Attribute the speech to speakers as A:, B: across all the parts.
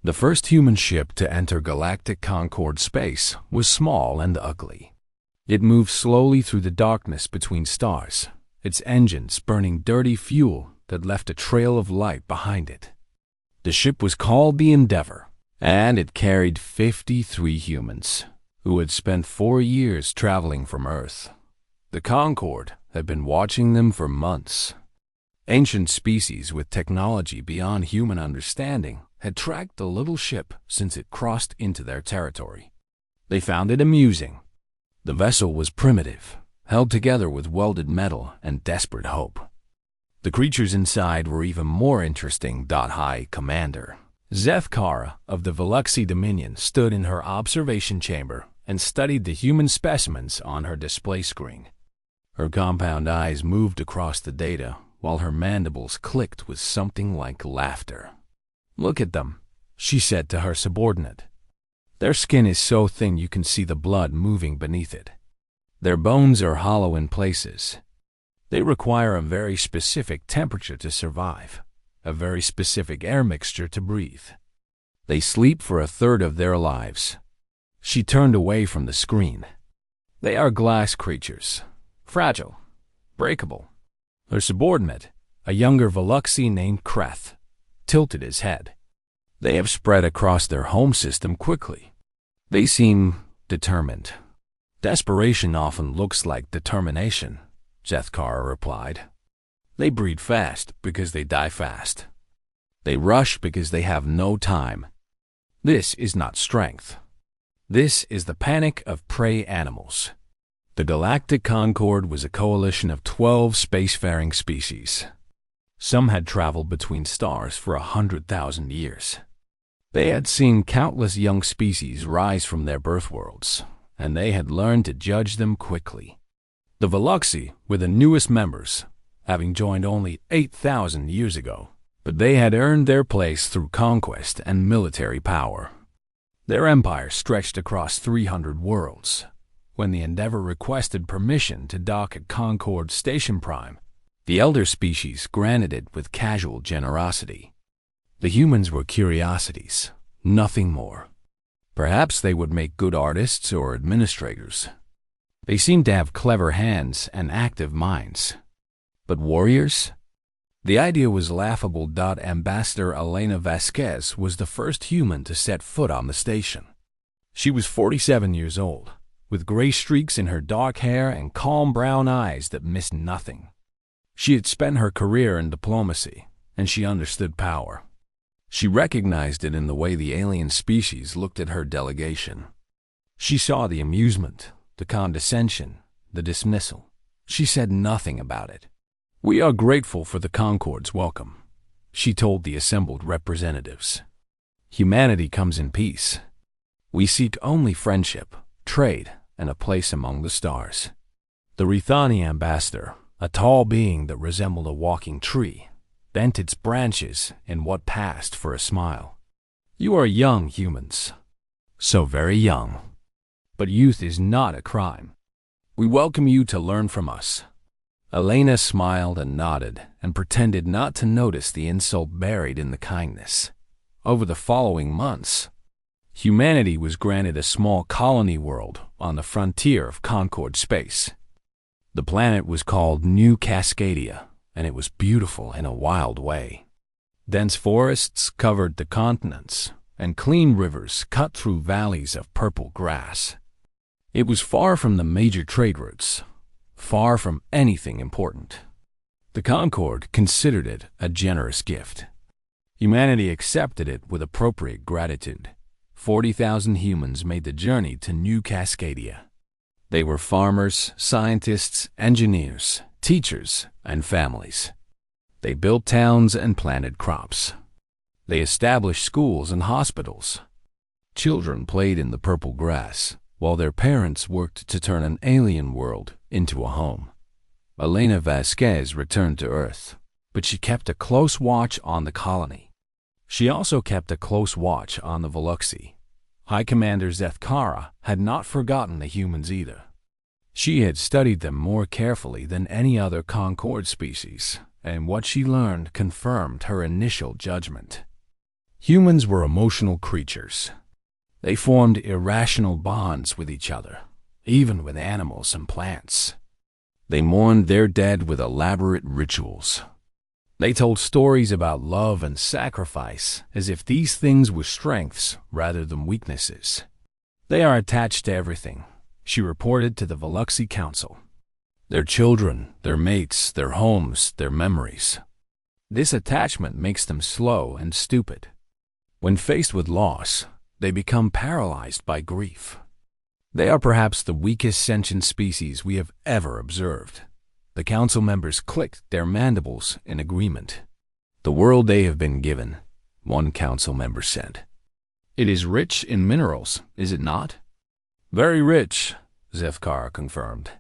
A: The first human ship to enter galactic Concord space was small and ugly. It moved slowly through the darkness between stars, its engines burning dirty fuel that left a trail of light behind it. The ship was called the Endeavor, and it carried 53 humans who had spent 4 years traveling from Earth. The Concord had been watching them for months. Ancient species with technology beyond human understanding had tracked the little ship since it crossed into their territory. They found it amusing. The vessel was primitive, held together with welded metal and desperate hope. The creatures inside were even more interesting. High Commander Zeth Kara of the Veluxi Dominion stood in her observation chamber and studied the human specimens on her display screen. Her compound eyes moved across the data while her mandibles clicked with something like laughter. "Look at them," she said to her subordinate. "Their skin is so thin you can see the blood moving beneath it. Their bones are hollow in places. They require a very specific temperature to survive, a very specific air mixture to breathe. They sleep for a third of their lives." She turned away from the screen. "They are glass creatures, fragile, breakable." Her subordinate, a younger Veluxi named Kreth, tilted his head. "They have spread across their home system quickly. They seem determined." "Desperation often looks like determination," Zethkar replied. "They breed fast because they die fast. They rush because they have no time. This is not strength. This is the panic of prey animals." The Galactic Concord was a coalition of 12 spacefaring species. Some had traveled between stars for 100,000 years. They had seen countless young species rise from their birth worlds, and they had learned to judge them quickly. The Veluxi were the newest members, having joined only 8,000 years ago, but they had earned their place through conquest and military power. Their empire stretched across 300 worlds. When the Endeavor requested permission to dock at Concord Station Prime, the elder species granted it with casual generosity. The humans were curiosities, nothing more. Perhaps they would make good artists or administrators. They seemed to have clever hands and active minds. But warriors? The idea was laughable. Ambassador Elena Vasquez was the first human to set foot on the station. She was 47 years old, with gray streaks in her dark hair and calm brown eyes that missed nothing. She had spent her career in diplomacy, and she understood power. She recognized it in the way the alien species looked at her delegation. She saw the amusement, the condescension, the dismissal. She said nothing about it. "We are grateful for the Concord's welcome," she told the assembled representatives. "Humanity comes in peace. We seek only friendship, trade, and a place among the stars." The Rethani ambassador, a tall being that resembled a walking tree, bent its branches in what passed for a smile. "You are young humans, so very young. But youth is not a crime. We welcome you to learn from us." Elena smiled and nodded and pretended not to notice the insult buried in the kindness. Over the following months, humanity was granted a small colony world on the frontier of Concord space. The planet was called New Cascadia, and it was beautiful in a wild way. Dense forests covered the continents, and clean rivers cut through valleys of purple grass. It was far from the major trade routes, far from anything important. The Concord considered it a generous gift. Humanity accepted it with appropriate gratitude. 40,000 humans made the journey to New Cascadia. They were farmers, scientists, engineers, teachers, and families. They built towns and planted crops. They established schools and hospitals. Children played in the purple grass, while their parents worked to turn an alien world into a home. Elena Vasquez returned to Earth, but she kept a close watch on the colony. She also kept a close watch on the Veluxi. High Commander Zethkara had not forgotten the humans either. She had studied them more carefully than any other Concord species, and what she learned confirmed her initial judgment. Humans were emotional creatures. They formed irrational bonds with each other, even with animals and plants. They mourned their dead with elaborate rituals. They told stories about love and sacrifice as if these things were strengths rather than weaknesses. They are attached to everything, she reported to the Veluxy Council. Their children, their mates, their homes, their memories. This attachment makes them slow and stupid. When faced with loss, they become paralyzed by grief. They are perhaps the weakest sentient species we have ever observed. The council members clicked their mandibles in agreement. The world they have been given, one council member said. It is rich in minerals, is it not? Very rich, Zefkar confirmed.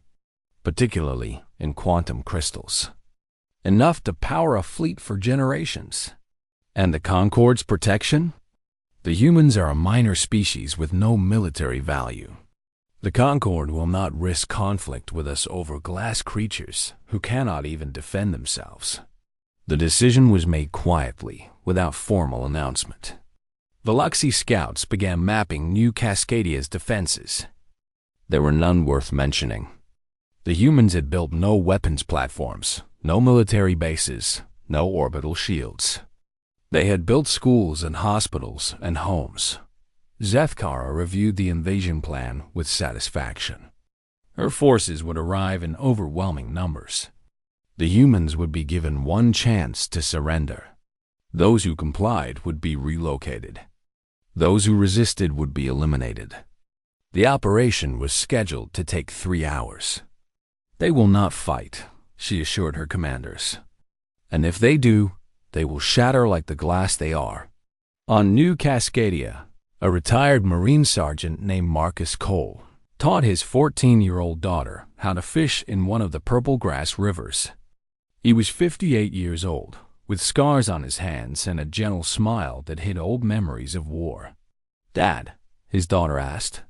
A: Particularly in quantum crystals. Enough to power a fleet for generations. And the Concord's protection? The humans are a minor species with no military value. The Concord will not risk conflict with us over glass creatures who cannot even defend themselves. The decision was made quietly, without formal announcement. Veluxy scouts began mapping New Cascadia's defenses. There were none worth mentioning. The humans had built no weapons platforms, no military bases, no orbital shields. They had built schools and hospitals and homes. Zethkara reviewed the invasion plan with satisfaction. Her forces would arrive in overwhelming numbers. The humans would be given one chance to surrender. Those who complied would be relocated. Those who resisted would be eliminated. The operation was scheduled to take 3 hours. They will not fight, she assured her commanders. And if they do, they will shatter like the glass they are. On New Cascadia, a retired Marine sergeant named Marcus Cole taught his 14-year-old daughter how to fish in one of the purple grass rivers. He was 58 years old, with scars on his hands and a gentle smile that hid old memories of war. "Dad," his daughter asked,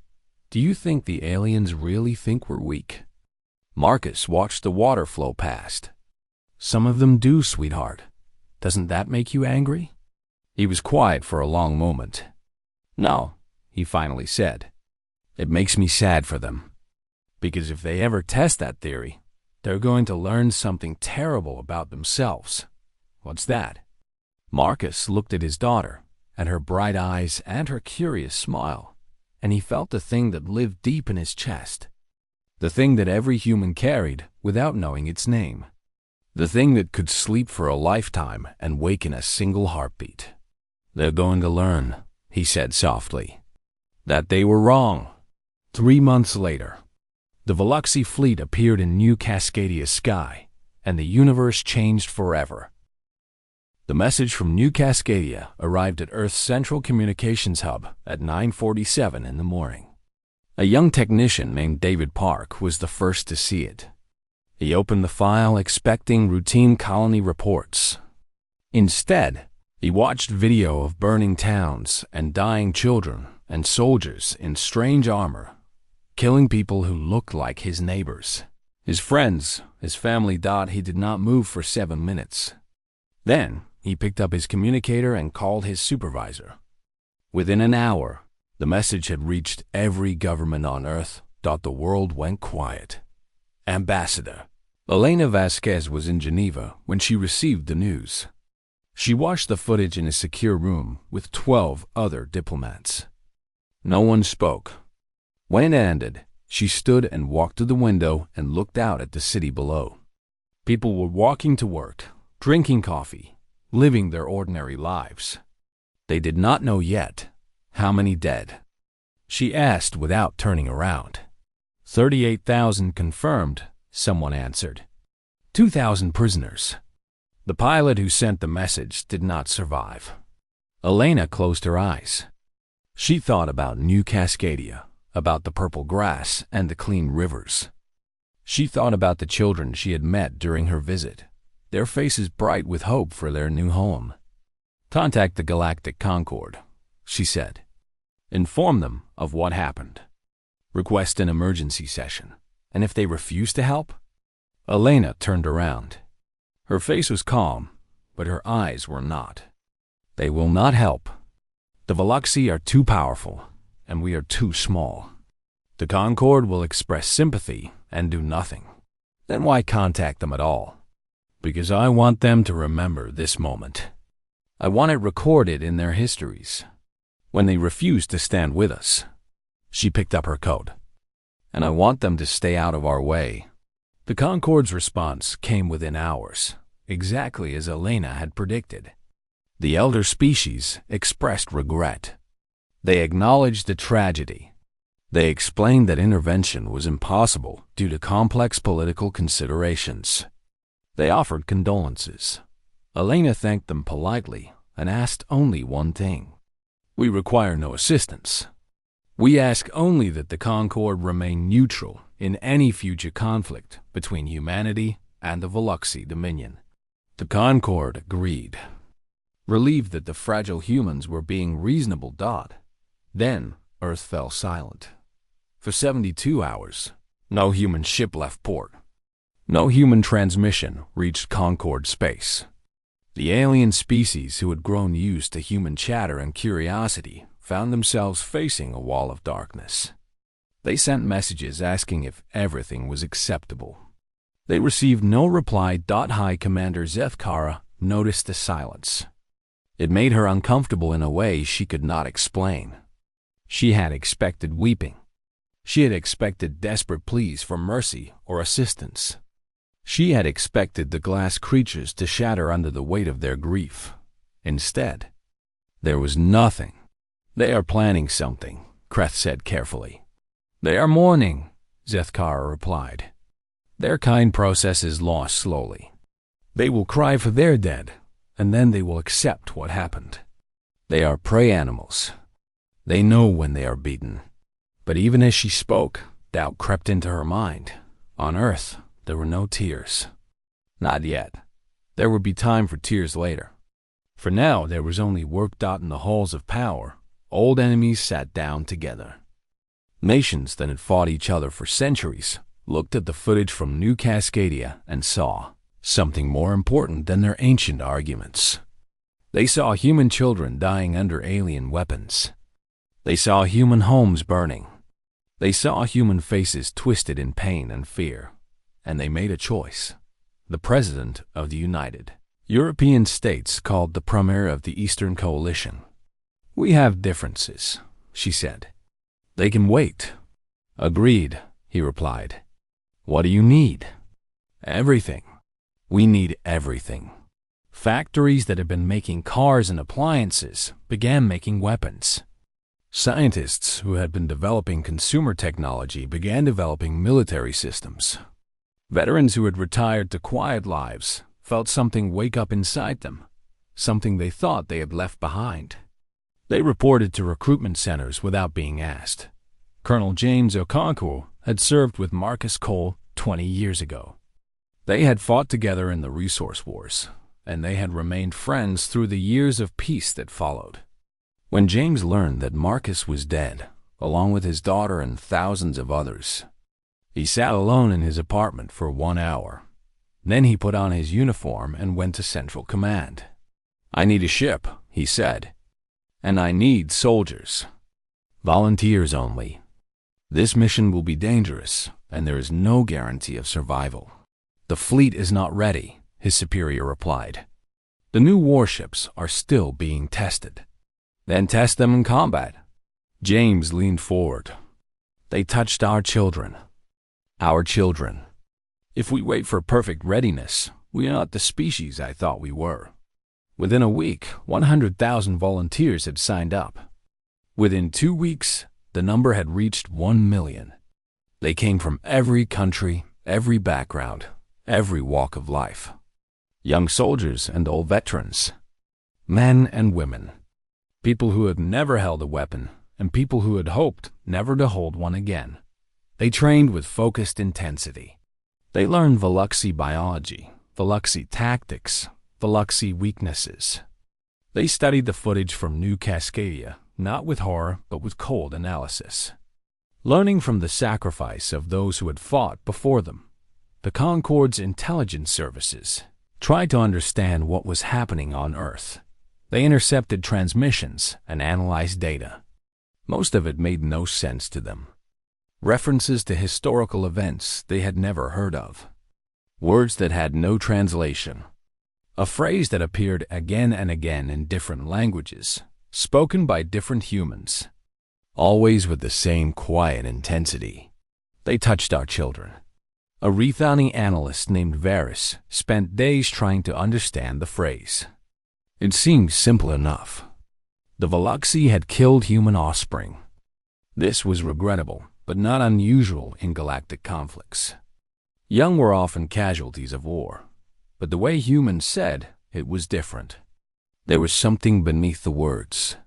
A: "do you think the aliens really think we're weak?" Marcus watched the water flow past. "Some of them do, sweetheart. Doesn't that make you angry?" He was quiet for a long moment. "No," he finally said. "It makes me sad for them. Because if they ever test that theory, they're going to learn something terrible about themselves." "What's that?" Marcus looked at his daughter, at her bright eyes and her curious smile, and he felt the thing that lived deep in his chest. The thing that every human carried without knowing its name. The thing that could sleep for a lifetime and wake in a single heartbeat. "They're going to learn," he said softly, "that they were wrong." 3 months later, the Veluxy fleet appeared in New Cascadia's sky, and the universe changed forever. The message from New Cascadia arrived at Earth's Central Communications Hub at 9:47 in the morning. A young technician named David Park was the first to see it. He opened the file expecting routine colony reports. Instead, he watched video of burning towns and dying children and soldiers in strange armor, killing people who looked like his neighbors. His friends, his family thought he did not move for 7 minutes. Then, he picked up his communicator and called his supervisor. Within an hour, the message had reached every government on Earth. The world went quiet. Ambassador Elena Vasquez was in Geneva when she received the news. She watched the footage in a secure room with 12 other diplomats. No one spoke. When it ended, she stood and walked to the window and looked out at the city below. People were walking to work, drinking coffee, living their ordinary lives. They did not know yet how many dead. She asked without turning around. 38,000 confirmed, someone answered. 2,000 prisoners. The pilot who sent the message did not survive. Elena closed her eyes. She thought about New Cascadia, about the purple grass and the clean rivers. She thought about the children she had met during her visit, their faces bright with hope for their new home. "Contact the Galactic Concord," she said. "Inform them of what happened. Request an emergency session. And if they refuse to help?" Elena turned around. Her face was calm, but her eyes were not. "They will not help," The Veluxi are too powerful, and we are too small. The Concord will express sympathy and do nothing. Then why contact them at all? Because I want them to remember this moment. I want it recorded in their histories. When they refuse to stand with us. She picked up her coat. And I want them to stay out of our way. The Concord's response came within hours, exactly as Elena had predicted. The elder species expressed regret. They acknowledged the tragedy. They explained that intervention was impossible due to complex political considerations. They offered condolences. Elena thanked them politely and asked only one thing. We require no assistance. We ask only that the Concord remain neutral in any future conflict between humanity and the Veluxi Dominion. The Concord agreed, relieved that the fragile humans were being reasonable. Then Earth fell silent. For 72 hours, no human ship left port. No human transmission reached Concord space. The alien species who had grown used to human chatter and curiosity found themselves facing a wall of darkness. They sent messages asking if everything was acceptable. They received no reply. High Commander Zethkara noticed the silence. It made her uncomfortable in a way she could not explain. She had expected weeping. She had expected desperate pleas for mercy or assistance. She had expected the glass creatures to shatter under the weight of their grief. Instead, there was nothing. They are planning something, Kreth said carefully. They are mourning, Zethkara replied. Their kind processes lost slowly. They will cry for their dead, and then they will accept what happened. They are prey animals. They know when they are beaten. But even as she spoke, doubt crept into her mind. On Earth, there were no tears. Not yet. There would be time for tears later. For now, there was only work. In the halls of power, old enemies sat down together. Nations that had fought each other for centuries looked at the footage from New Cascadia and saw something more important than their ancient arguments. They saw human children dying under alien weapons. They saw human homes burning. They saw human faces twisted in pain and fear. And they made a choice. The President of the United European States called the Premier of the Eastern Coalition. We have differences, she said. They can wait. Agreed, he replied. What do you need? Everything. We need everything. Factories that had been making cars and appliances began making weapons. Scientists who had been developing consumer technology began developing military systems. Veterans who had retired to quiet lives felt something wake up inside them, something they thought they had left behind. They reported to recruitment centers without being asked. Colonel James Okonkwo had served with Marcus Cole 20 years ago. They had fought together in the resource wars, and they had remained friends through the years of peace that followed. When James learned that Marcus was dead, along with his daughter and thousands of others, he sat alone in his apartment for 1 hour. Then he put on his uniform and went to Central Command. I need a ship, he said. And I need soldiers. Volunteers only. This mission will be dangerous, and there is no guarantee of survival. The fleet is not ready, his superior replied. The new warships are still being tested. Then test them in combat. James leaned forward. They touched our children. Our children. If we wait for perfect readiness, we are not the species I thought we were. Within a week, 100,000 volunteers had signed up. Within 2 weeks, the number had reached 1 million. They came from every country, every background, every walk of life. Young soldiers and old veterans. Men and women. People who had never held a weapon, and people who had hoped never to hold one again. They trained with focused intensity. They learned Veluxi biology, Veluxi tactics, Veluxi weaknesses. They studied the footage from New Cascadia, not with horror, but with cold analysis. Learning from the sacrifice of those who had fought before them, the Concord's intelligence services tried to understand what was happening on Earth. They intercepted transmissions and analyzed data. Most of it made no sense to them. References to historical events they had never heard of. Words that had no translation. A phrase that appeared again and again in different languages, spoken by different humans, always with the same quiet intensity. They touched our children. A Rethani analyst named Varys spent days trying to understand the phrase. It seemed simple enough. The Veluxi had killed human offspring. This was regrettable, but not unusual in galactic conflicts. Young were often casualties of war, but the way humans said it was different. There was something beneath the words.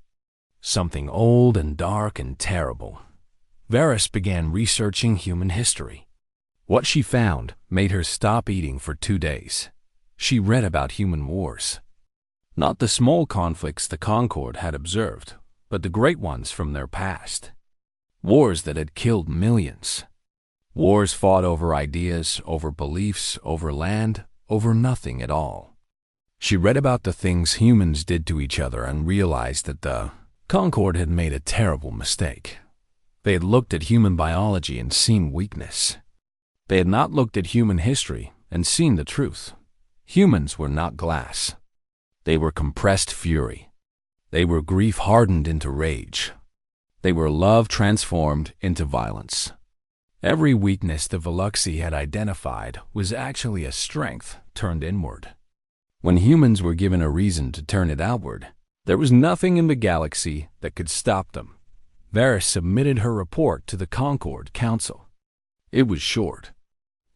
A: Something old and dark and terrible. Varys began researching human history. What she found made her stop eating for 2 days. She read about human wars. Not the small conflicts the Concord had observed, but the great ones from their past. Wars that had killed millions. Wars fought over ideas, over beliefs, over land, over nothing at all. She read about the things humans did to each other and realized that the Concord had made a terrible mistake. They had looked at human biology and seen weakness. They had not looked at human history and seen the truth. Humans were not glass. They were compressed fury. They were grief hardened into rage. They were love transformed into violence. Every weakness the Veluxi had identified was actually a strength turned inward. When humans were given a reason to turn it outward, there was nothing in the galaxy that could stop them. Varys submitted her report to the Concord Council. It was short.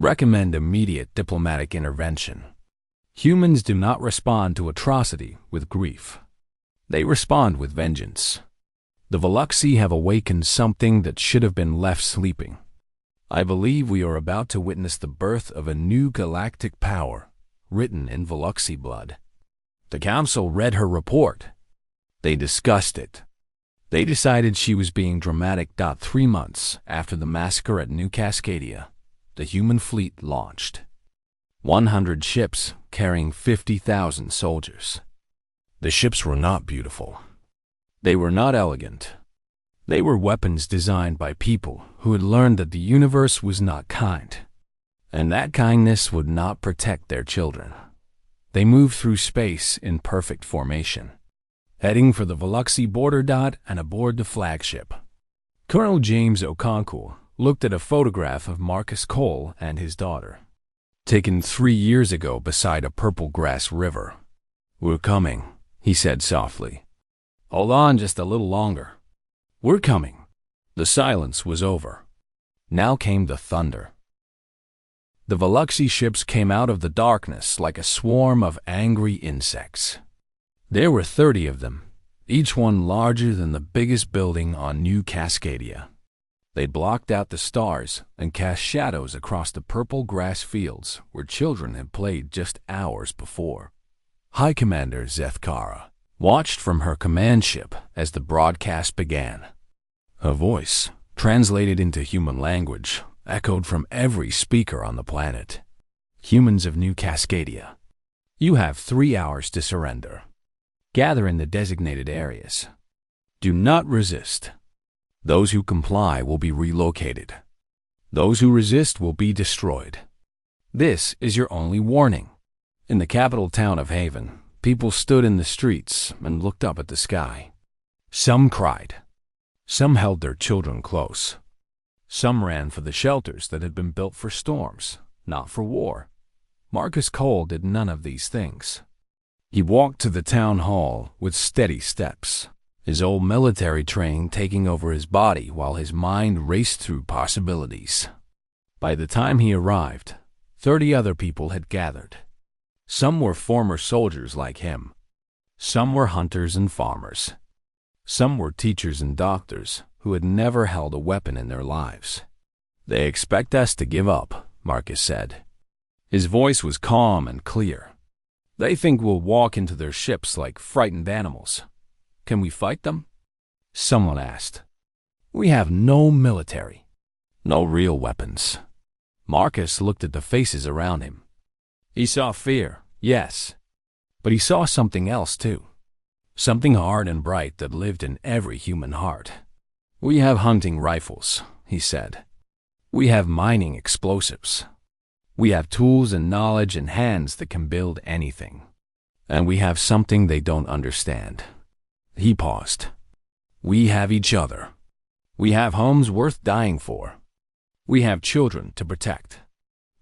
A: Recommend immediate diplomatic intervention. Humans do not respond to atrocity with grief. They respond with vengeance. The Veluxi have awakened something that should have been left sleeping. I believe we are about to witness the birth of a new galactic power, written in Veluxi blood. The Council read her report. They discussed it. They decided she was being dramatic. 3 months after the massacre at New Cascadia, the human fleet launched. 100 ships carrying 50,000 soldiers. The ships were not beautiful. They were not elegant. They were weapons designed by people who had learned that the universe was not kind, and that kindness would not protect their children. They moved through space in perfect formation, heading for the Veluxi border. And aboard the flagship, Colonel James Okonkwo looked at a photograph of Marcus Cole and his daughter, taken 3 years ago beside a purple grass river. "We're coming," he said softly. "Hold on just a little longer. We're coming." The silence was over. Now came the thunder. The Veluxi ships came out of the darkness like a swarm of angry insects. There were 30 of them, each one larger than the biggest building on New Cascadia. They blocked out the stars and cast shadows across the purple grass fields where children had played just hours before. High Commander Zethkara watched from her command ship as the broadcast began. A voice, translated into human language, echoed from every speaker on the planet. "Humans of New Cascadia, you have 3 hours to surrender. Gather in the designated areas. Do not resist. Those who comply will be relocated. Those who resist will be destroyed. This is your only warning." In the capital town of Haven, people stood in the streets and looked up at the sky. Some cried. Some held their children close. Some ran for the shelters that had been built for storms, not for war. Marcus Cole did none of these things. He walked to the town hall with steady steps, his old military training taking over his body while his mind raced through possibilities. By the time he arrived, 30 other people had gathered. Some were former soldiers like him. Some were hunters and farmers. Some were teachers and doctors who had never held a weapon in their lives. "They expect us to give up," Marcus said. His voice was calm and clear. "They think we'll walk into their ships like frightened animals. Can we fight them?" Someone asked. "We have no military, no real weapons." Marcus looked at the faces around him. He saw fear, yes, but he saw something else too. something hard and bright that lived in every human heart. "We have hunting rifles," he said. "We have mining explosives. We have tools and knowledge and hands that can build anything. And we have something they don't understand." He paused. "We have each other. We have homes worth dying for. We have children to protect."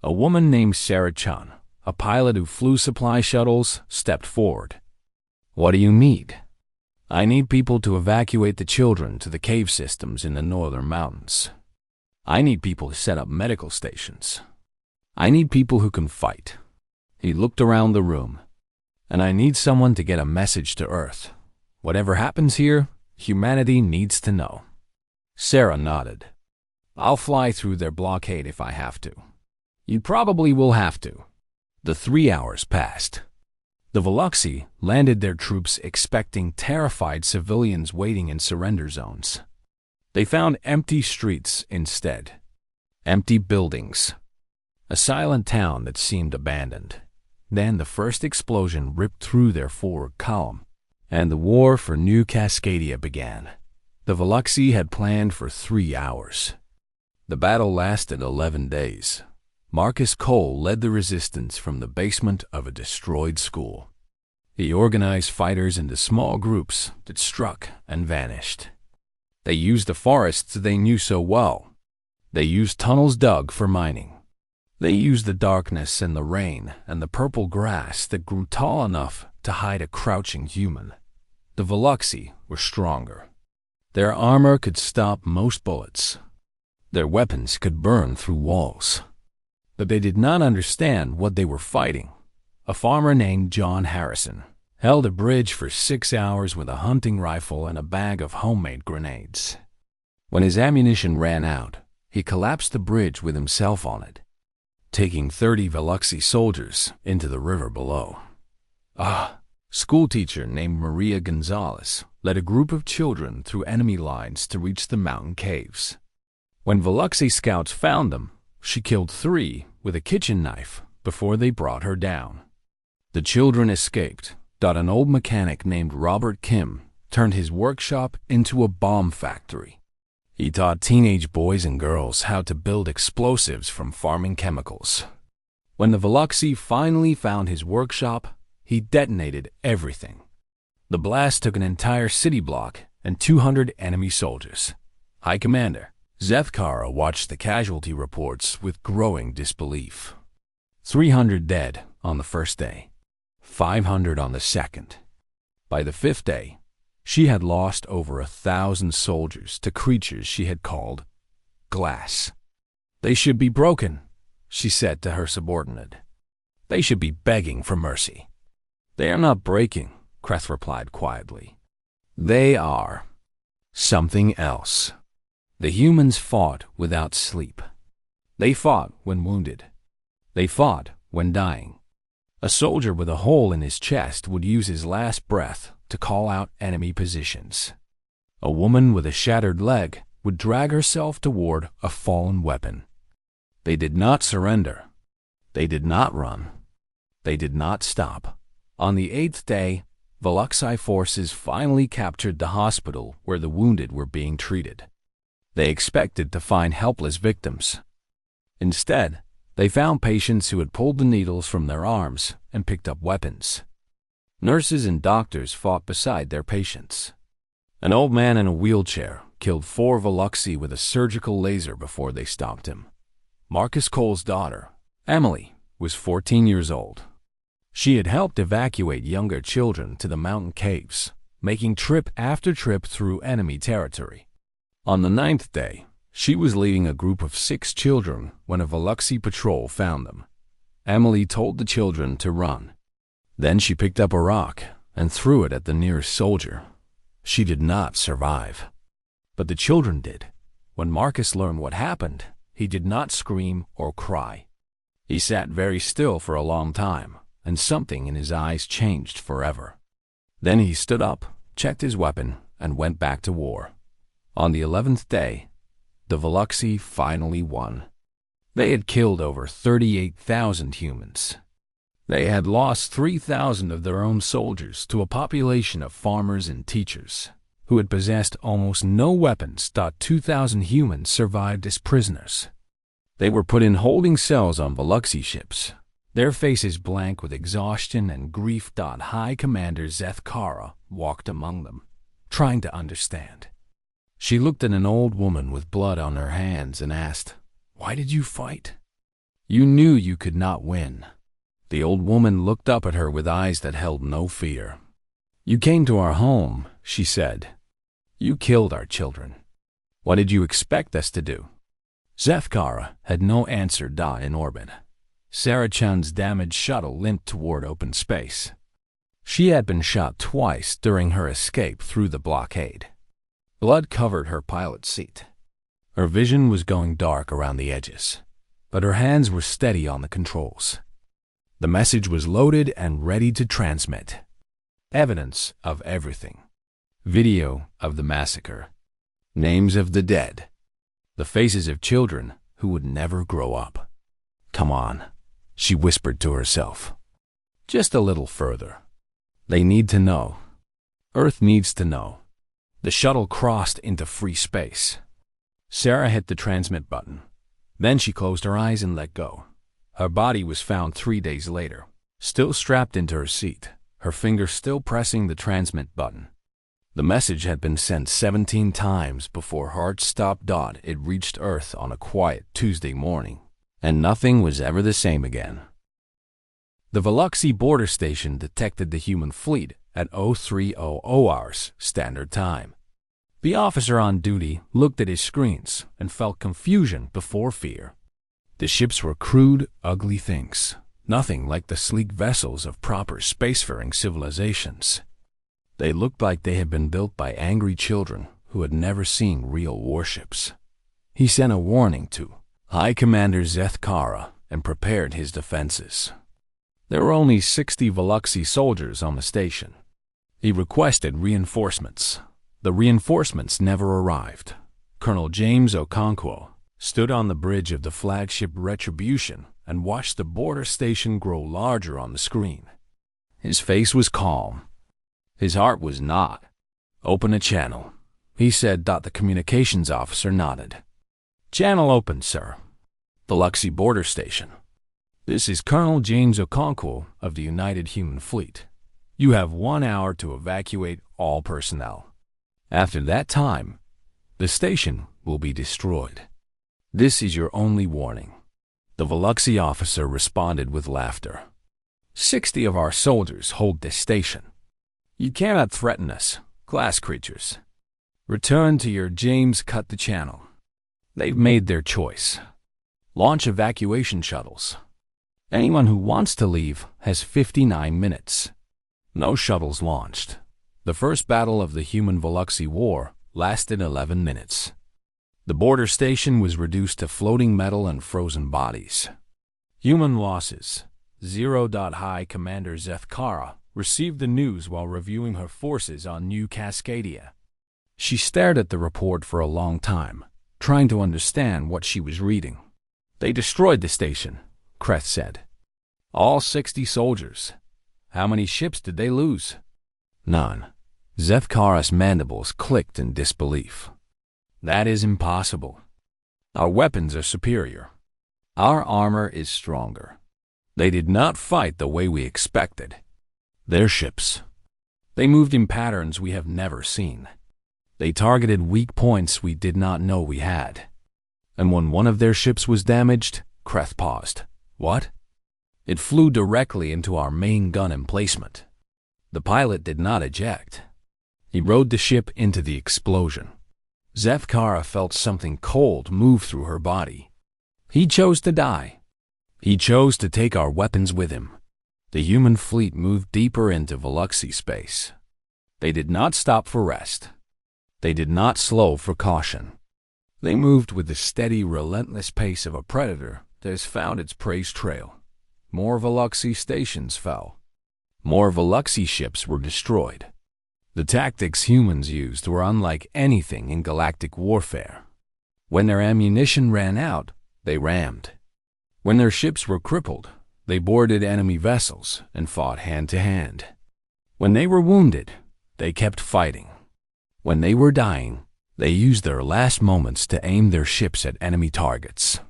A: A woman named Sarah Chun, a pilot who flew supply shuttles, stepped forward. "What do you need?" "I need people to evacuate the children to the cave systems in the northern mountains. I need people to set up medical stations. I need people who can fight." He looked around the room. "And I need someone to get a message to Earth. Whatever happens here, humanity needs to know." Sarah nodded. "I'll fly through their blockade if I have to." "You probably will have to." The 3 hours passed. The Veluxi landed their troops expecting terrified civilians waiting in surrender zones. They found empty streets instead. Empty buildings. A silent town that seemed abandoned. Then the first explosion ripped through their forward column, and the war for New Cascadia began. The Veluxi had planned for 3 hours. The battle lasted 11 days. Marcus Cole led the resistance from the basement of a destroyed school. He organized fighters into small groups that struck and vanished. They used the forests they knew so well. They used tunnels dug for mining. They used the darkness and the rain and the purple grass that grew tall enough to hide a crouching human. The Veluxi were stronger. Their armor could stop most bullets. Their weapons could burn through walls. But they did not understand what they were fighting. A farmer named John Harrison held a bridge for 6 hours with a hunting rifle and a bag of homemade grenades. When his ammunition ran out, he collapsed the bridge with himself on it, taking 30 Veluxi soldiers into the river below. A schoolteacher named Maria Gonzalez led a group of children through enemy lines to reach the mountain caves. When Veluxi scouts found them, she killed 3 with a kitchen knife before they brought her down. The children escaped. An old mechanic named Robert Kim turned his workshop into a bomb factory. He taught teenage boys and girls how to build explosives from farming chemicals. When the Veluxi finally found his workshop, he detonated everything. The blast took an entire city block and 200 enemy soldiers. High Commander Zethkara watched the casualty reports with growing disbelief. 300 dead on the first day, 500 on the second. By the 5th day, she had lost over 1,000 soldiers to creatures she had called glass. "They should be broken," she said to her subordinate. "They should be begging for mercy." "They are not breaking," Kreth replied quietly. "They are something else." The humans fought without sleep. They fought when wounded. They fought when dying. A soldier with a hole in his chest would use his last breath to call out enemy positions. A woman with a shattered leg would drag herself toward a fallen weapon. They did not surrender. They did not run. They did not stop. On the 8th day, Veluxi forces finally captured the hospital where the wounded were being treated. They expected to find helpless victims. Instead, they found patients who had pulled the needles from their arms and picked up weapons. Nurses and doctors fought beside their patients. An old man in a wheelchair killed 4 Veluxi with a surgical laser before they stopped him. Marcus Cole's daughter, Emily, was 14 years old. She had helped evacuate younger children to the mountain caves, making trip after trip through enemy territory. On the 9th day, she was leading a group of 6 children when a Veluxi patrol found them. Emily told the children to run. Then she picked up a rock and threw it at the nearest soldier. She did not survive. But the children did. When Marcus learned what happened, he did not scream or cry. He sat very still for a long time, and something in his eyes changed forever. Then he stood up, checked his weapon, and went back to war. On the 11th day, the Veluxi finally won. They had killed over 38,000 humans. They had lost 3,000 of their own soldiers to a population of farmers and teachers, who had possessed almost no weapons. 2,000 humans survived as prisoners. They were put in holding cells on Veluxy ships, their faces blank with exhaustion and grief. High Commander Zeth Kara walked among them, trying to understand. She looked at an old woman with blood on her hands and asked, "Why did you fight? You knew you could not win." The old woman looked up at her with eyes that held no fear. "You came to our home," she said. "You killed our children. What did you expect us to do?" Zethkara had no answer. In orbit, Sarah Chun's damaged shuttle limped toward open space. She had been shot twice during her escape through the blockade. Blood covered her pilot seat. Her vision was going dark around the edges, but her hands were steady on the controls. The message was loaded and ready to transmit. Evidence of everything. Video of the massacre. Names of the dead. The faces of children who would never grow up. "Come on," she whispered to herself. "Just a little further. They need to know. Earth needs to know." The shuttle crossed into free space. Sarah hit the transmit button. Then she closed her eyes and let go. Her body was found 3 days later, still strapped into her seat, her finger still pressing the transmit button. The message had been sent 17 times before hard stop. It reached Earth on a quiet Tuesday morning, and nothing was ever the same again. The Veluxy border station detected the human fleet at 0300 hours Standard Time. The officer on duty looked at his screens and felt confusion before fear. The ships were crude, ugly things, nothing like the sleek vessels of proper spacefaring civilizations. They looked like they had been built by angry children who had never seen real warships. He sent a warning to High Commander Zeth Kara and prepared his defenses. There were only 60 Veluxy soldiers on the station. He requested reinforcements. The reinforcements never arrived. Colonel James Okonkwo stood on the bridge of the flagship Retribution and watched the border station grow larger on the screen. His face was calm. His heart was not. "Open a channel," he said. The communications officer nodded. "Channel open, sir. Veluxy border station. This is Colonel James Okonkwo of the United Human Fleet. You have 1 hour to evacuate all personnel. After that time, the station will be destroyed. This is your only warning." The Veluxy officer responded with laughter. 60 of our soldiers hold this station. You cannot threaten us, glass creatures. Return to your James. Cut the channel. They've made their choice. Launch evacuation shuttles. Anyone who wants to leave has 59 minutes. No shuttles launched. The first battle of the human-Veluxy War lasted 11 minutes. The border station was reduced to floating metal and frozen bodies. Human losses. 0. High Commander Zeth Kara received the news while reviewing her forces on New Cascadia. She stared at the report for a long time, trying to understand what she was reading. "They destroyed the station," Kreth said. "All 60 soldiers. How many ships did they lose?" "None." Zeth Kara's mandibles clicked in disbelief. "That is impossible. Our weapons are superior. Our armor is stronger. They did not fight the way we expected. Their ships. They moved in patterns we have never seen. They targeted weak points we did not know we had. And when one of their ships was damaged," Kreth paused. "What?" "It flew directly into our main gun emplacement. The pilot did not eject. He rode the ship into the explosion." Zeth Kara felt something cold move through her body. He chose to die. He chose to take our weapons with him. The human fleet moved deeper into Veluxy space. They did not stop for rest. They did not slow for caution. They moved with the steady, relentless pace of a predator that has found its prey's trail. More Veluxy stations fell. More Veluxy ships were destroyed. The tactics humans used were unlike anything in galactic warfare. When their ammunition ran out, they rammed. When their ships were crippled, They boarded enemy vessels and fought hand to hand. When they were wounded, they kept fighting. When they were dying, they used their last moments to aim their ships at enemy targets.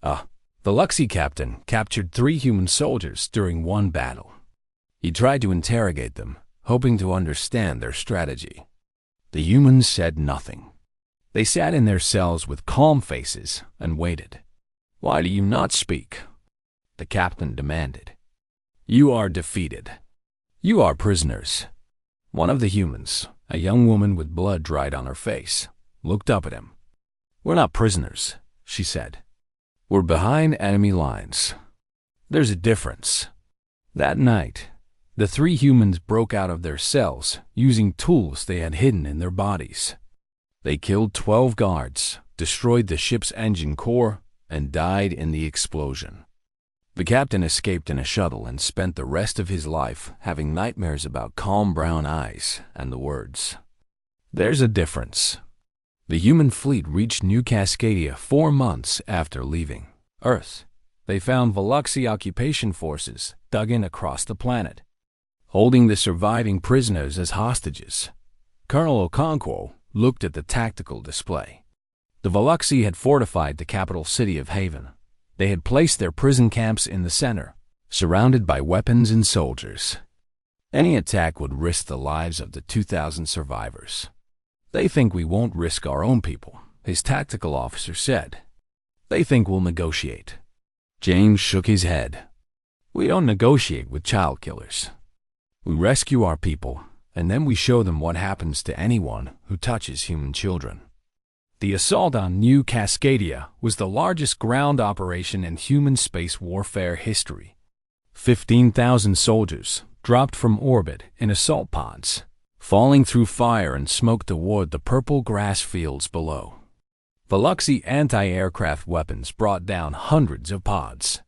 A: The Luxy captain captured 3 human soldiers during one battle. He tried to interrogate them, hoping to understand their strategy. The humans said nothing. They sat in their cells with calm faces and waited. "Why do you not speak?" the captain demanded. "You are defeated. You are prisoners." One of the humans, a young woman with blood dried on her face, looked up at him. "We're not prisoners," she said. "We're behind enemy lines. There's a difference." That night, the 3 humans broke out of their cells using tools they had hidden in their bodies. They killed 12 guards, destroyed the ship's engine core, and died in the explosion. The captain escaped in a shuttle and spent the rest of his life having nightmares about calm brown eyes and the words, "There's a difference." The human fleet reached New Cascadia 4 months after leaving Earth. They found Veluxy occupation forces dug in across the planet, holding the surviving prisoners as hostages. Colonel Okonkwo looked at the tactical display. The Veluxy had fortified the capital city of Haven. They had placed their prison camps in the center, surrounded by weapons and soldiers. Any attack would risk the lives of the 2,000 survivors. "They think we won't risk our own people," his tactical officer said. "They think we'll negotiate." James shook his head. "We don't negotiate with child killers. We rescue our people, and then we show them what happens to anyone who touches human children." The assault on New Cascadia was the largest ground operation in human space warfare history. 15,000 soldiers dropped from orbit in assault pods, falling through fire and smoke toward the purple grass fields below. Veluxy anti-aircraft weapons brought down hundreds of pods.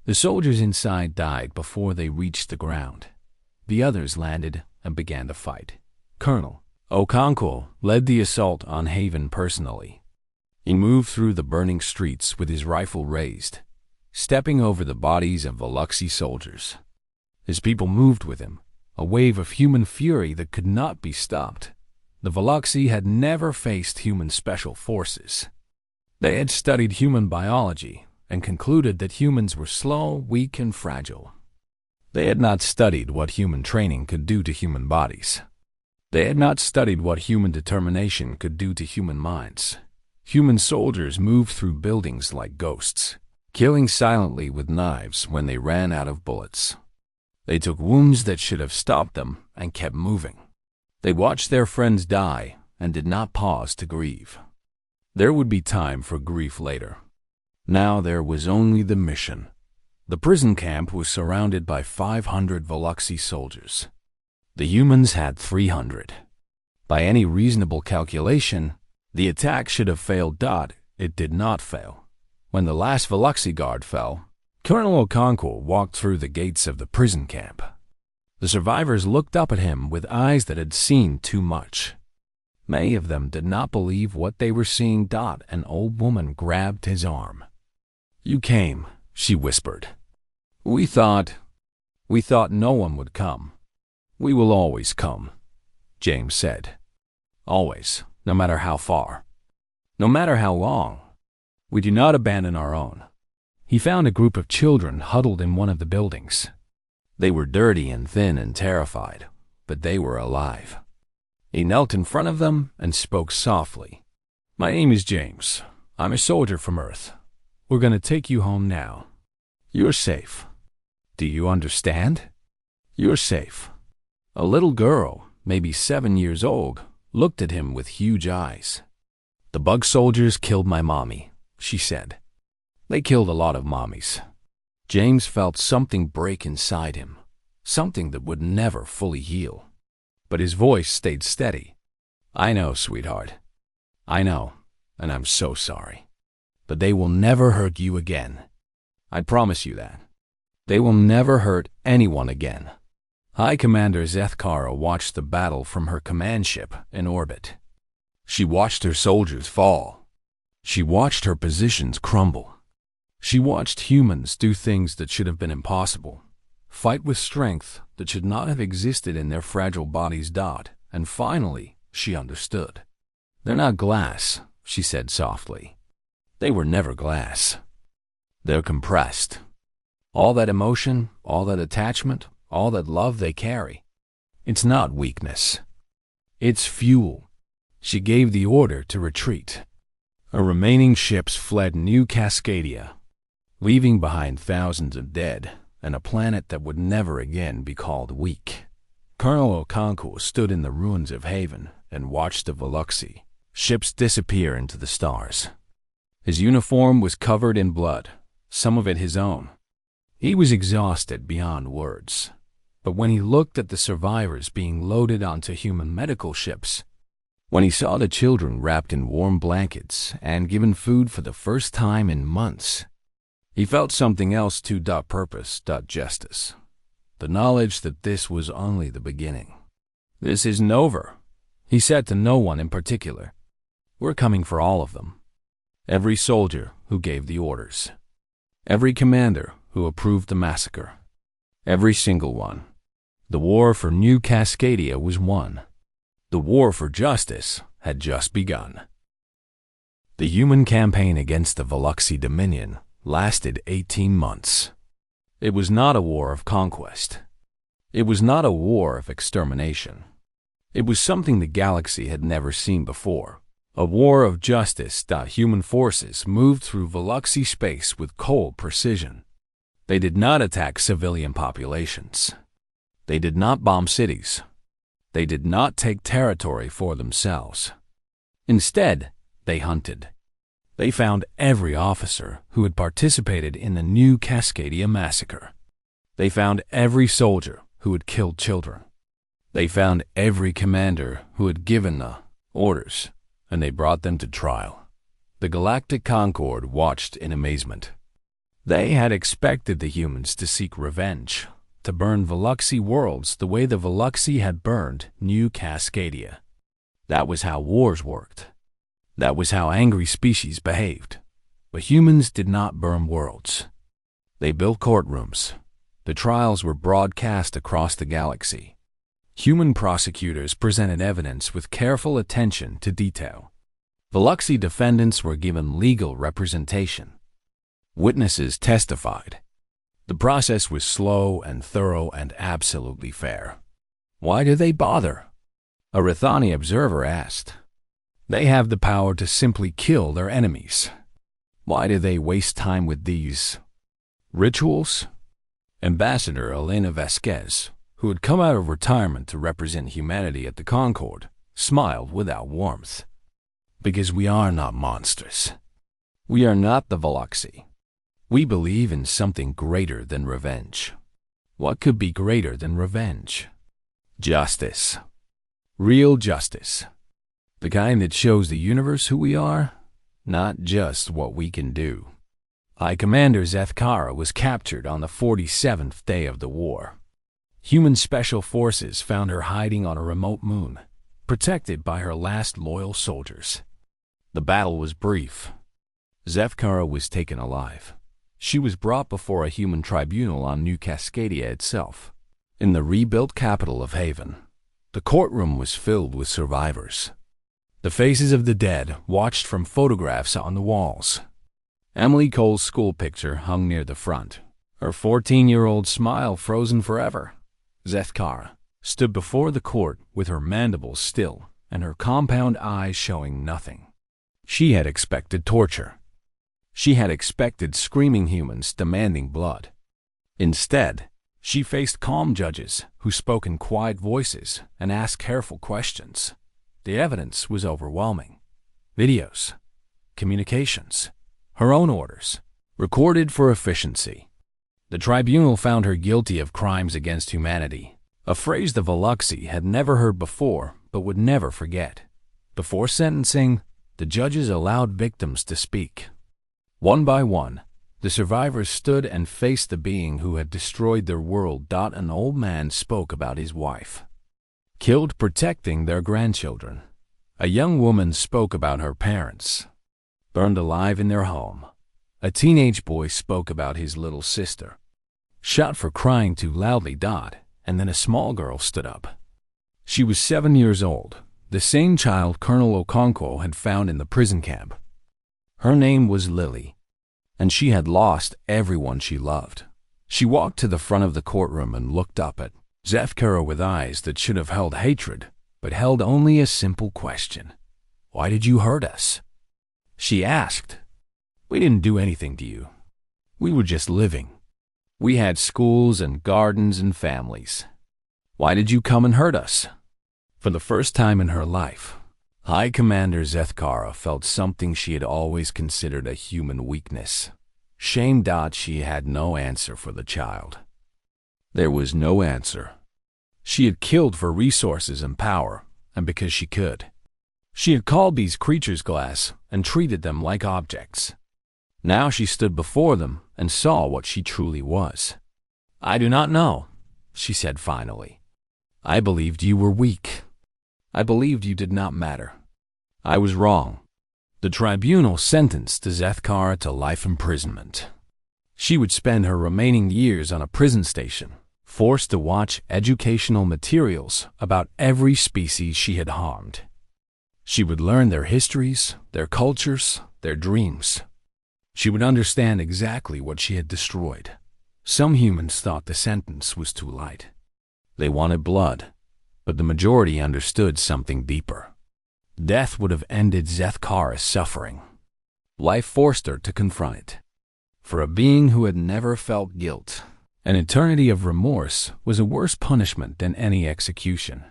A: The soldiers inside died before they reached the ground. The others landed and began to fight. Colonel Okonkwo led the assault on Haven personally. He moved through the burning streets with his rifle raised, stepping over the bodies of Veluxy soldiers. His people moved with him, a wave of human fury that could not be stopped. The Veluxy had never faced human special forces. They had studied human biology and concluded that humans were slow, weak, and fragile. They had not studied what human training could do to human bodies. They had not studied what human determination could do to human minds. Human soldiers moved through buildings like ghosts, killing silently with knives when they ran out of bullets. They took wounds that should have stopped them and kept moving. They watched their friends die and did not pause to grieve. There would be time for grief later. Now there was only the mission. The prison camp was surrounded by 500 Veluxy soldiers. The humans had 300. By any reasonable calculation, the attack should have failed. It did not fail. When the last Veluxy guard fell, Colonel Okonkwo walked through the gates of the prison camp. The survivors looked up at him with eyes that had seen too much. Many of them did not believe what they were seeing. An old woman grabbed his arm. "You came," she whispered. We thought no one would come." "We will always come," James said. "Always, no matter how far, no matter how long. We do not abandon our own." He found a group of children huddled in one of the buildings. They were dirty and thin and terrified, but they were alive. He knelt in front of them and spoke softly. "My name is James. I'm a soldier from Earth. We're going to take you home now. You're safe. Do you understand? You're safe." A little girl, maybe 7 years old, looked at him with huge eyes. "The bug soldiers killed my mommy," she said. "They killed a lot of mommies." James felt something break inside him, something that would never fully heal. But his voice stayed steady. "I know, sweetheart. I know, and I'm so sorry. But they will never hurt you again. I promise you that. They will never hurt anyone again." High Commander Zethkara watched the battle from her command ship in orbit. She watched her soldiers fall. She watched her positions crumble. She watched humans do things that should have been impossible, fight with strength that should not have existed in their fragile bodies. And finally, she understood. "They're not glass," she said softly. "They were never glass. They're compressed. All that emotion, all that attachment, all that love they carry. It's not weakness. It's fuel." She gave the order to retreat. Her remaining ships fled New Cascadia, leaving behind thousands of dead and a planet that would never again be called weak. Colonel Okonkwo stood in the ruins of Haven and watched the Veluxi ships disappear into the stars. His uniform was covered in blood, some of it his own. He was exhausted beyond words. But when he looked at the survivors being loaded onto human medical ships, when he saw the children wrapped in warm blankets and given food for the first time in months, he felt something else too. Purpose, justice. The knowledge that this was only the beginning. "This isn't over," he said to no one in particular. "We're coming for all of them. Every soldier who gave the orders. Every commander who approved the massacre. Every single one. The war for New Cascadia was won. The war for justice had just begun." The human campaign against the Veluxi Dominion lasted 18 months. It was not a war of conquest. It was not a war of extermination. It was something the galaxy had never seen before. A war of justice. Human forces moved through Veluxi space with cold precision. They did not attack civilian populations. They did not bomb cities. They did not take territory for themselves. Instead, they hunted. They found every officer who had participated in the New Cascadia massacre. They found every soldier who had killed children. They found every commander who had given the orders, and they brought them to trial. The Galactic Concord watched in amazement. They had expected the humans to seek revenge, to burn Veluxi worlds the way the Veluxi had burned New Cascadia. That was how wars worked. That was how angry species behaved. But humans did not burn worlds. They built courtrooms. The trials were broadcast across the galaxy. Human prosecutors presented evidence with careful attention to detail. Veluxi defendants were given legal representation. Witnesses testified. The process was slow and thorough and absolutely fair. "Why do they bother?" a Rithani observer asked. "They have the power to simply kill their enemies. Why do they waste time with these rituals?" Ambassador Elena Vasquez, who had come out of retirement to represent humanity at the Concord, smiled without warmth. "Because we are not monsters. We are not the Veluxi. We believe in something greater than revenge." What could be greater than revenge? Justice. Real justice. The kind that shows the universe who we are, not just what we can do. High Commander Zethkara was captured on the 47th day of the war. Human special forces found her hiding on a remote moon, protected by her last loyal soldiers. The battle was brief. Zethkara was taken alive. She was brought before a human tribunal on New Cascadia itself, in the rebuilt capital of Haven. The courtroom was filled with survivors. The faces of the dead watched from photographs on the walls. Emily Cole's school picture hung near the front, her 14-year-old smile frozen forever. Zethkara stood before the court with her mandibles still and her compound eyes showing nothing. She had expected torture. She had expected screaming humans demanding blood. Instead, she faced calm judges who spoke in quiet voices and asked careful questions. The evidence was overwhelming. Videos, communications, her own orders, recorded for efficiency. The tribunal found her guilty of crimes against humanity, a phrase the Veluxi had never heard before but would never forget. Before sentencing, the judges allowed victims to speak. One by one, the survivors stood and faced the being who had destroyed their world. An old man spoke about his wife, killed protecting their grandchildren. A young woman spoke about her parents, burned alive in their home. A teenage boy spoke about his little sister, shot for crying too loudly. And then a small girl stood up. She was 7 years old, the same child Colonel Okonkwo had found in the prison camp. Her name was Lily, and she had lost everyone she loved. She walked to the front of the courtroom and looked up at Zefkara with eyes that should have held hatred, but held only a simple question. "Why did you hurt us?" She asked. "We didn't do anything to you. We were just living. We had schools and gardens and families. Why did you come and hurt us?" For the first time in her life, High Commander Zethkara felt something she had always considered a human weakness. Shame. She had no answer for the child. There was no answer. She had killed for resources and power, and because she could. She had called these creatures glass and treated them like objects. Now she stood before them and saw what she truly was. "I do not know," she said finally. "I believed you were weak. I believed you did not matter. I was wrong." The tribunal sentenced Zethkara to life imprisonment. She would spend her remaining years on a prison station, forced to watch educational materials about every species she had harmed. She would learn their histories, their cultures, their dreams. She would understand exactly what she had destroyed. Some humans thought the sentence was too light. They wanted blood, but the majority understood something deeper. Death would have ended Zethkara's suffering. Life forced her to confront it. For a being who had never felt guilt, an eternity of remorse was a worse punishment than any execution.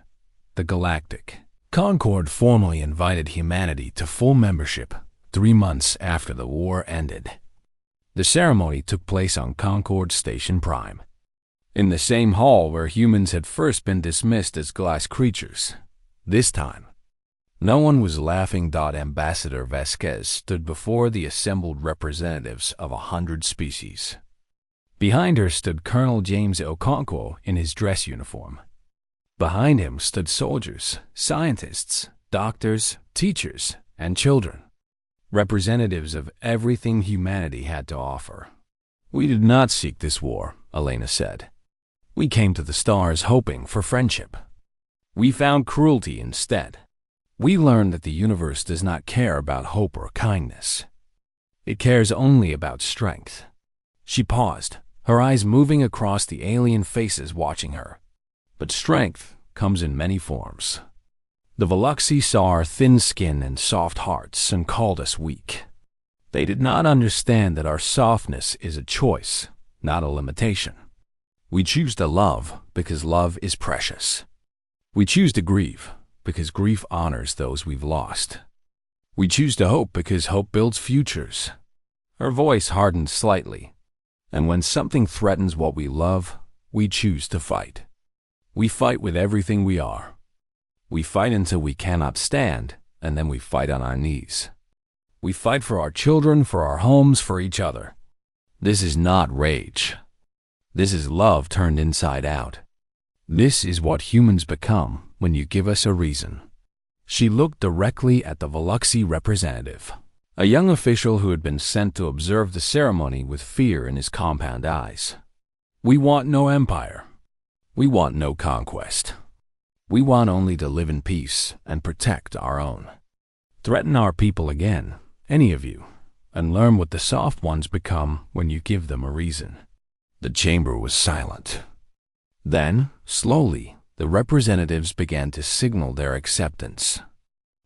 A: The Galactic Concord formally invited humanity to full membership 3 months after the war ended. The ceremony took place on Concord Station Prime, in the same hall where humans had first been dismissed as glass creatures. This time, no one was laughing. Ambassador Vasquez stood before the assembled representatives of 100 species. Behind her stood Colonel James Okonkwo in his dress uniform. Behind him stood soldiers, scientists, doctors, teachers, and children, representatives of everything humanity had to offer. "We did not seek this war," Elena said. "We came to the stars hoping for friendship. We found cruelty instead. We learned that the universe does not care about hope or kindness. It cares only about strength." She paused, her eyes moving across the alien faces watching her. "But strength comes in many forms. The Veluxi saw our thin skin and soft hearts and called us weak. They did not understand that our softness is a choice, not a limitation. We choose to love because love is precious. We choose to grieve because grief honors those we've lost. We choose to hope because hope builds futures." Her voice hardened slightly. "And when something threatens what we love, we choose to fight. We fight with everything we are. We fight until we cannot stand, and then we fight on our knees. We fight for our children, for our homes, for each other. This is not rage. This is love turned inside out. This is what humans become when you give us a reason." She looked directly at the Veluxi representative, a young official who had been sent to observe the ceremony with fear in his compound eyes. "We want no empire. We want no conquest. We want only to live in peace and protect our own. Threaten our people again, any of you, and learn what the soft ones become when you give them a reason." The chamber was silent. Then, slowly, the representatives began to signal their acceptance.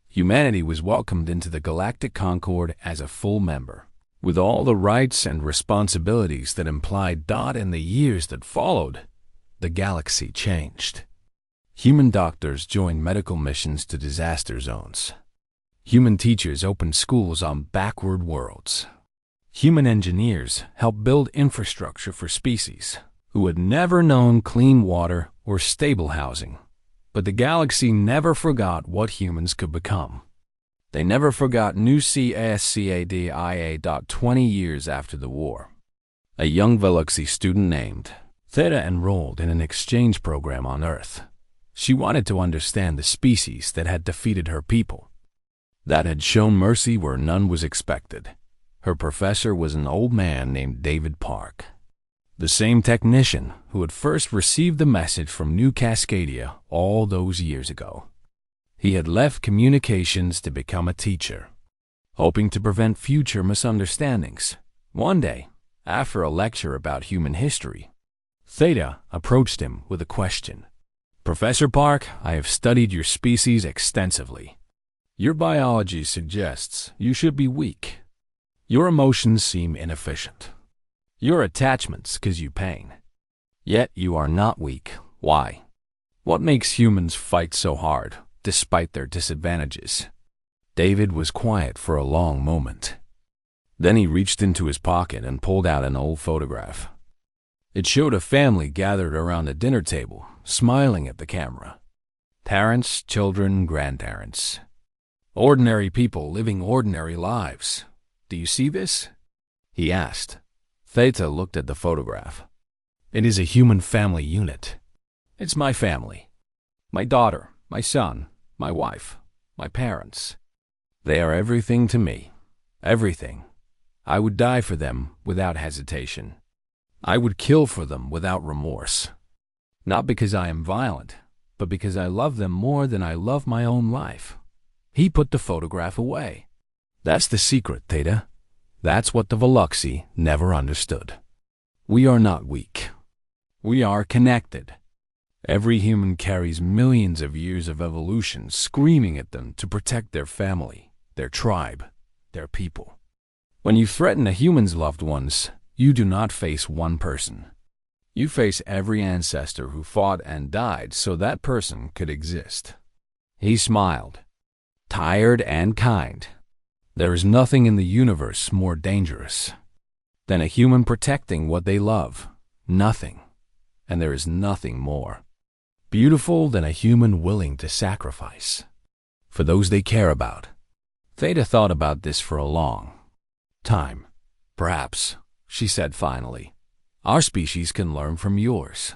A: Humanity was welcomed into the Galactic Concord as a full member, with all the rights and responsibilities that implied. In the years that followed, the galaxy changed. Human doctors joined medical missions to disaster zones. Human teachers opened schools on backward worlds. Human engineers helped build infrastructure for species who had never known clean water or stable housing. But the galaxy never forgot what humans could become. They never forgot New CASCADIA. 20 years after the war, a young Veluxi student named Theta enrolled in an exchange program on Earth. She wanted to understand the species that had defeated her people, that had shown mercy where none was expected. Her professor was an old man named David Park, the same technician who had first received the message from New Cascadia all those years ago. He had left communications to become a teacher, hoping to prevent future misunderstandings. One day, after a lecture about human history, Theta approached him with a question. "Professor Park, I have studied your species extensively. Your biology suggests you should be weak. Your emotions seem inefficient. Your attachments cause you pain. Yet you are not weak. Why? What makes humans fight so hard, despite their disadvantages?" David was quiet for a long moment. Then he reached into his pocket and pulled out an old photograph. It showed a family gathered around a dinner table, smiling at the camera. Parents, children, grandparents. Ordinary people living ordinary lives. "Do you see this?" he asked. Theta looked at the photograph. "It is a human family unit. It's my family. My daughter, my son, my wife, my parents. They are everything to me. Everything. I would die for them without hesitation. I would kill for them without remorse. Not because I am violent, but because I love them more than I love my own life." He put the photograph away. "That's the secret, Theta. That's what the Veluxi never understood. We are not weak. We are connected. Every human carries millions of years of evolution screaming at them to protect their family, their tribe, their people. When you threaten a human's loved ones, you do not face one person. You face every ancestor who fought and died so that person could exist." He smiled. "Tired and kind. There is nothing in the universe more dangerous than a human protecting what they love. Nothing. And there is nothing more beautiful than a human willing to sacrifice for those they care about." Theta thought about this for a long time. "Perhaps," she said finally, "our species can learn from yours.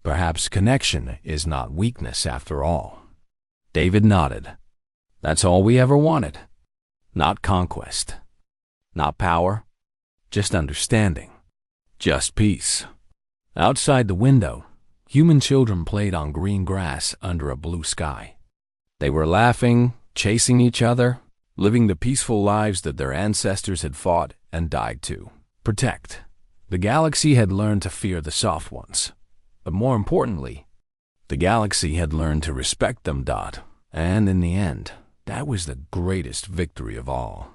A: Perhaps connection is not weakness after all." David nodded. "That's all we ever wanted. Not conquest. Not power. Just understanding. Just peace." Outside the window, human children played on green grass under a blue sky. They were laughing, chasing each other, living the peaceful lives that their ancestors had fought and died to protect. The galaxy had learned to fear the soft ones. But more importantly, the galaxy had learned to respect them. And in the end, that was the greatest victory of all.